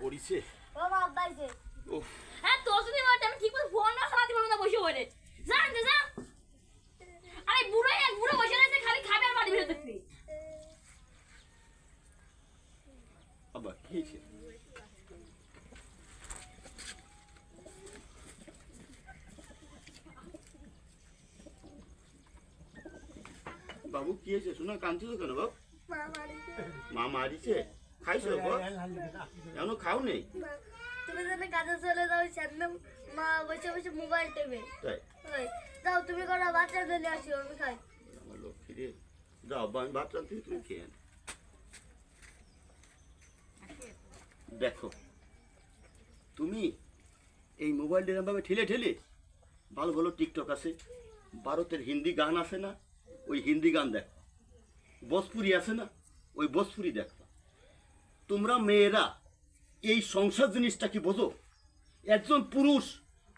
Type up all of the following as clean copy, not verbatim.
পড়িছে ও বাপ বাইছে উফ হ্যাঁ তোর যদি মারতে আমি ঠিক মতো ফোন না চালাতে পারবো না বসে পড়ে জান যা আরে বুড়ো এক বুড়ো বসে আছে খালি খাবে আর বাড়ি বেরোতে থাকবে আবার কি হয়েছে বাবু কি হয়েছে শোনা কাঁদছো তো কেন বাবু মা মারিছে খাইছো এখনো খাও নেই তুমি জানো কাজে চলে যাও সামনে মা বসে বসে মোবাইল টেপে তাই যাও তুমি কোনো বাচ্চাদের নিয়ে আসো আমি খাই আমার লক্ষ্মী রে যাও ভাত রান্তি তুমি খেয়ে আনো। দেখো তুমি এই মোবাইলটা এরকমভাবে ঠেলে ঠেলে ভালো ভালো টিকটক আছে ভারতের হিন্দি গান আছে না ওই হিন্দি গান দেখো ভোজপুরি আছে না ওই ভোজপুরি দেখো তোমরা মেয়েরা এই সংসার জিনিসটা কি বোঝো একজন পুরুষ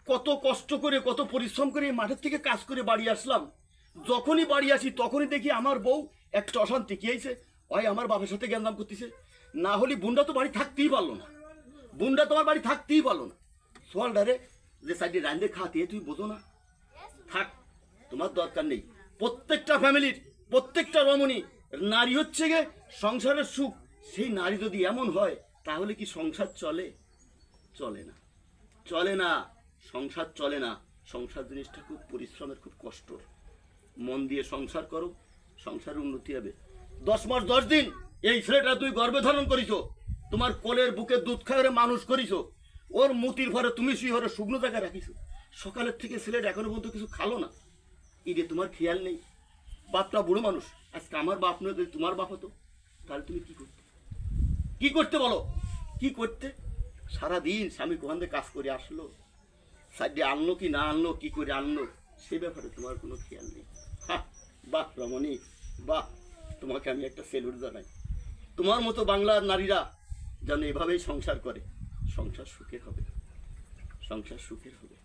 কত কষ্ট করে কত পরিশ্রম করে এই মাঠের থেকে কাজ করে বাড়ি আসলাম যখনই বাড়ি আসি তখনই দেখি আমার বউ একটা অশান্তি কি হয়েছে হয় আমার বাপের সাথে জ্ঞানদাম করতেছে না হলে বুনটা তো বাড়ি থাকতেই পারলো না বুনটা তোমার বাড়ি থাকতেই পারলো না সোয়ালডারে যে সাইডে রান্ধে খাতে তুই বোঝো না থাক তোমার দরকার নেই প্রত্যেকটা ফ্যামিলির প্রত্যেকটা রমণী নারী হচ্ছে গে সংসারের সুখ সেই নারী যদি এমন হয় তাহলে কি সংসার চলে চলে না চলে না সংসার চলে না সংসার জিনিসটা খুব পরিশ্রমের খুব কষ্ট মন দিয়ে সংসার করো সংসারের উন্নতি হবে 10 মাস 10 দিন এই ছেলেটা তুই গর্ভে ধারণ করিস তোমার কোলের বুকে দুধ খাইয়ে মানুষ করিস ওর মুতির ঘরে তুমি সেই ঘরে শুকনো জায়গায় রাখিস সকালের থেকে ছেলেটা এখনো পর্যন্ত কিছু খালো না ঈদে তোমার খেয়াল নেই বাপটা বুড়ো মানুষ আজকে আমার বাপ নয় যদি তোমার বাপ হতো তাহলে তুমি কি করতে বলো কি করতে সারাদিন স্বামী কোখান থেকে কাজ করে আসলো সাইডে আনলো কি না আনলো কি করে আনলো সে ব্যাপারে তোমার কোনো খেয়াল নেই হ্যাঁ বাহ রমণী বাহ তোমাকে আমি একটা সেলুট জানাই তোমার মতো বাংলার নারীরা যেন এভাবেই সংসার করে সংসার সুখের হবে সংসার সুখের হবে